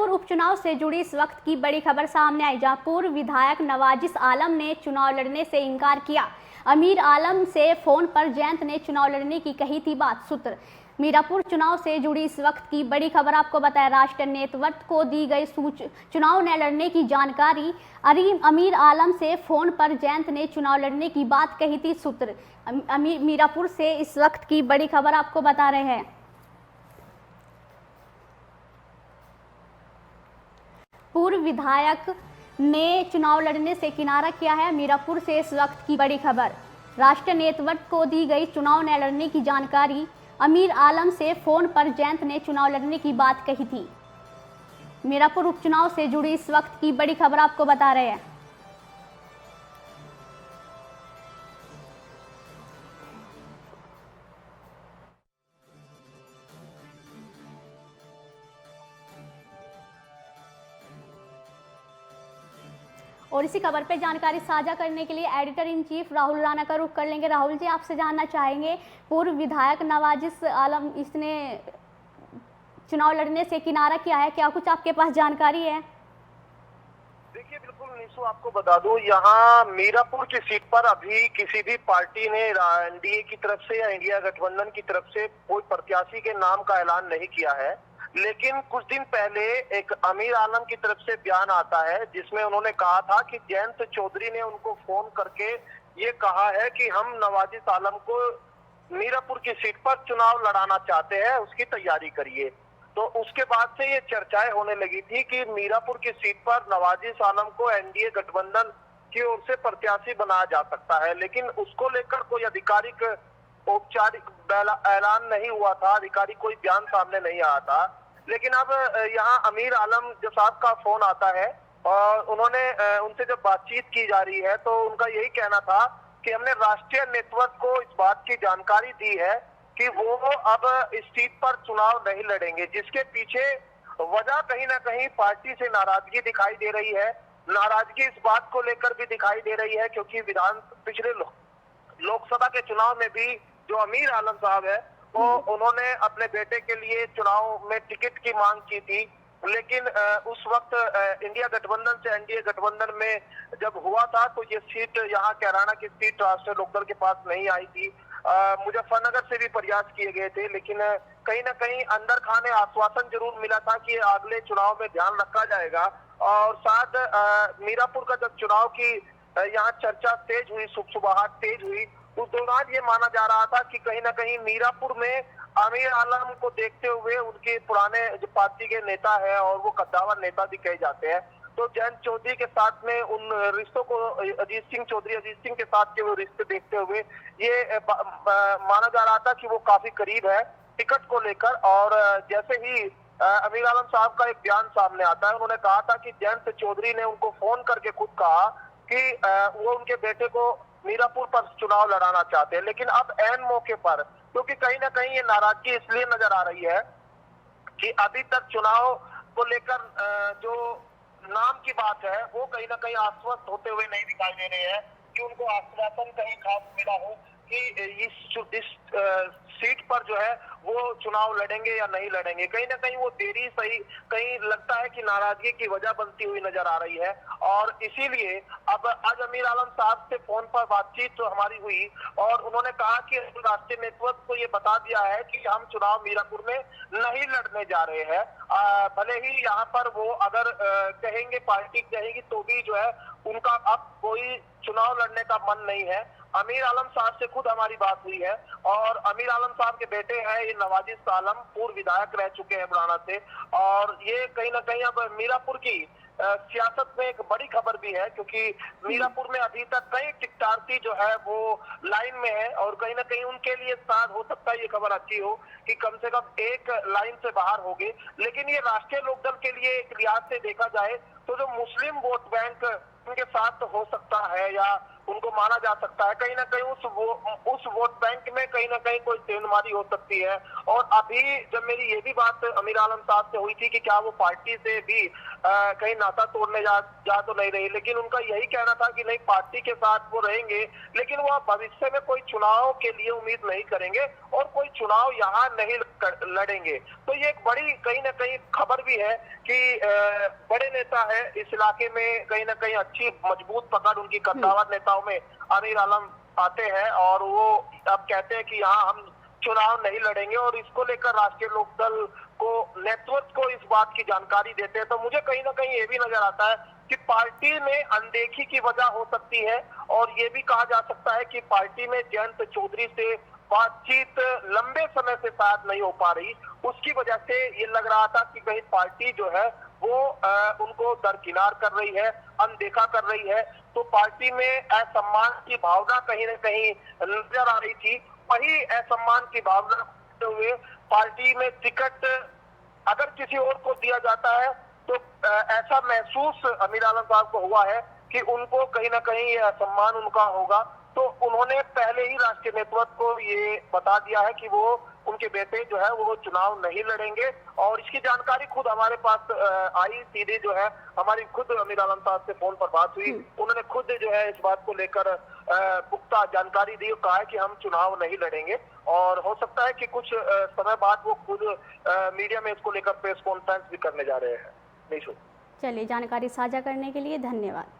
मीरापुर उपचुनाव से जुड़ी इस वक्त की बड़ी खबर सामने आई, जहां पूर्व विधायक नवाजिस आलम ने चुनाव लड़ने से इनकार किया। अमीर आलम से फोन पर जयंत ने चुनाव लड़ने की कही थी बात। सूत्र मीरापुर चुनाव से जुड़ी इस वक्त की बड़ी खबर आपको बताया। राष्ट्रीय नेतृत्व को दी गई चुनाव न लड़ने की जानकारी। अमीर आलम से फोन पर जयंत ने चुनाव लड़ने की बात कही थी। सूत्र मीरापुर से इस वक्त की बड़ी खबर आपको बता रहे हैं। पूर्व विधायक ने चुनाव लड़ने से किनारा किया है। मीरापुर से इस वक्त की बड़ी खबर। राष्ट्रीय नेतृत्व को दी गई चुनाव न लड़ने की जानकारी। अमीर आलम से फोन पर जयंत ने चुनाव लड़ने की बात कही थी। मीरापुर उपचुनाव से जुड़ी इस वक्त की बड़ी खबर आपको बता रहे हैं। और इसी खबर पे जानकारी साझा करने के लिए editor in chief Rahul Rana का रुख कर लेंगे। राहुल जी, आपसे जानना चाहेंगे, पूर्व विधायक नवाजिस आलम इसने चुनाव लड़ने से किनारा किया है, क्या कुछ आपके पास जानकारी है? देखिए, बिल्कुल निशु, आपको बता दूं, यहाँ मीरापुर की सीट पर अभी किसी भी पार्टी ने एनडीए की तरफ से या इंडिया गठबंधन की तरफ से कोई प्रत्याशी के नाम का ऐलान नहीं किया है। लेकिन कुछ दिन पहले एक अमीर आलम की तरफ से बयान आता है जिसमें उन्होंने कहा था कि जयंत चौधरी ने उनको फोन करके ये कहा है कि हम नवाजिस आलम को मीरापुर की सीट पर चुनाव लड़ाना चाहते हैं, उसकी तैयारी करिए। तो उसके बाद से ये चर्चाएं होने लगी थी कि मीरापुर की सीट पर नवाजिस आलम को एनडीए गठबंधन की ओर से प्रत्याशी बनाया जा सकता है, लेकिन उसको लेकर कोई आधिकारिक औपचारिक ऐलान नहीं हुआ था, आधिकारिक कोई बयान सामने नहीं आया था। लेकिन अब यहाँ अमीर आलम साहब का फोन आता है और उन्होंने उनसे जब बातचीत की जा रही है तो उनका यही कहना था कि हमने राष्ट्रीय नेतृत्व को इस बात की जानकारी दी है कि वो अब इस सीट पर चुनाव नहीं लड़ेंगे, जिसके पीछे वजह कहीं ना कहीं पार्टी से नाराजगी दिखाई दे रही है। नाराजगी इस बात को लेकर भी दिखाई दे रही है क्योंकि पिछले लोकसभा के चुनाव में भी जो अमीर आलम साहब है वो उन्होंने अपने बेटे के लिए चुनाव में टिकट की मांग की थी, लेकिन उस वक्त इंडिया गठबंधन से एनडीए गठबंधन में जब हुआ था तो ये सीट, यहाँ कैराना की सीट राष्ट्रीय लोकदल के पास नहीं आई थी। मुजफ्फरनगर से भी प्रयास किए गए थे, लेकिन कहीं ना कहीं अंदर खाने आश्वासन जरूर मिला था कि अगले चुनाव में ध्यान रखा जाएगा। और साथ मीरापुर का जब चुनाव की यहाँ चर्चा तेज हुई, सुबसुबाहट तेज हुई, उस दौरान ये माना जा रहा था कि कहीं ना कहीं मीरापुर में अमीर आलम को देखते हुए उनके पुराने जो पार्टी के नेता है और वो कद्दावर नेता भी कहे जाते हैं, तो जयंत चौधरी के साथ में उन रिश्तों को अजीत सिंह के साथ के वो रिश्ते देखते हुए ये माना जा रहा था कि वो काफी करीब है टिकट को लेकर। और जैसे ही अमीर आलम साहब का एक बयान सामने आता है, उन्होंने कहा था कि जयंत चौधरी ने उनको फोन करके खुद कहा कि वो उनके बेटे को मीरापुर पर चुनाव लड़ाना चाहते हैं। लेकिन अब ऐन मौके पर, क्योंकि कहीं ना कहीं ये नाराजगी इसलिए नजर आ रही है कि अभी तक चुनाव को लेकर जो नाम की बात है वो कहीं ना कहीं आश्वस्त होते हुए नहीं दिखाई दे रहे हैं कि उनको आश्वासन कहीं खास मिला हो कि इस सीट पर जो है वो चुनाव लड़ेंगे या नहीं लड़ेंगे। कहीं ना कहीं वो देरी सही, कहीं लगता है कि नाराजगी की वजह बनती हुई नजर आ रही है। और इसीलिए अब आज अमीर आलम साहब से फोन पर बातचीत तो हमारी हुई और उन्होंने कहा कि राष्ट्रीय नेतृत्व को ये बता दिया है कि हम चुनाव मीरापुर में नहीं लड़ने जा रहे हैं। भले ही यहाँ पर वो अगर कहेंगे, पार्टी कहेगी, तो भी जो है उनका अब कोई चुनाव लड़ने का मन नहीं है। अमीर आलम साहब से खुद हमारी बात हुई है और अमीर आलम साहब के बेटे हैं ये नवाजिस आलम, पूर्व विधायक रह चुके हैं बुढ़ाना से, और ये कहीं ना कहीं अब मीरापुर की सियासत में एक बड़ी खबर भी है क्योंकि मीरापुर में अभी तक कई टिकटार्थी जो है वो लाइन में है और कहीं ना कहीं उनके लिए शायद हो सकता है ये खबर अच्छी हो कि कम से कम एक लाइन से बाहर होंगे। लेकिन ये राष्ट्रीय लोकदल के लिए एक लिहाज से देखा जाए तो जो मुस्लिम वोट बैंक उनके साथ हो सकता है या उनको माना जा सकता है। कहीं ना कहीं उस वोट बैंक में कहीं ना कहीं कोई सेंधमारी हो सकती है। और अभी जब मेरी ये भी बात अमीर आलम साहब से हुई थी कि क्या वो पार्टी से भी कहीं नाता तोड़ने जा तो नहीं रही, लेकिन उनका यही कहना था कि नहीं, पार्टी के साथ वो रहेंगे, लेकिन वो भविष्य में कोई चुनाव के लिए उम्मीद नहीं करेंगे और कोई चुनाव यहाँ नहीं लड़ेंगे। तो ये एक बड़ी कहीं ना कहीं खबर भी है कि बड़े नेता है इस इलाके में, कहीं ना कहीं अच्छी मजबूत पकड़ उनकी कद्दावर नेताओं में अमीर आलम आते हैं और वो अब कहते हैं कि यहाँ हम चुनाव नहीं लड़ेंगे। और इसको लेकर राष्ट्रीय लोकदल को, नेतृत्व को इस बात की जानकारी देते हैं। तो मुझे कहीं ना कहीं ये भी नजर आता है कि पार्टी में अनदेखी की वजह हो सकती है। और ये भी कहा जा सकता है कि पार्टी में जयंत चौधरी से बातचीत लंबे समय से शायद नहीं हो पा रही, उसकी वजह से ये लग रहा था कि कहीं पार्टी जो है वो उनको दरकिनार कर रही है, अनदेखा कर रही है। तो पार्टी में असम्मान की भावना कहीं ना कहीं नजर आ रही थी। वही असम्मान की भावना करते हुए पार्टी में टिकट अगर किसी और को दिया जाता है तो ऐसा महसूस अमीर आलम साहब को हुआ है कि उनको कहीं ना कहीं ये असम्मान उनका होगा। तो उन्होंने पहले ही राष्ट्रीय नेतृत्व को ये बता दिया है कि वो उनके बेटे जो है वो चुनाव नहीं लड़ेंगे। और इसकी जानकारी खुद हमारे पास आई, सीधे जो है हमारी खुद अमीर आलम साहब से फोन पर बात हुई, उन्होंने खुद जो है इस बात को लेकर पुख्ता जानकारी दी, कहा है कि हम चुनाव नहीं लड़ेंगे। और हो सकता है कि कुछ समय बाद वो खुद मीडिया में इसको लेकर प्रेस कॉन्फ्रेंस भी करने जा रहे हैं। नहीं, चलिए, जानकारी साझा करने के लिए धन्यवाद।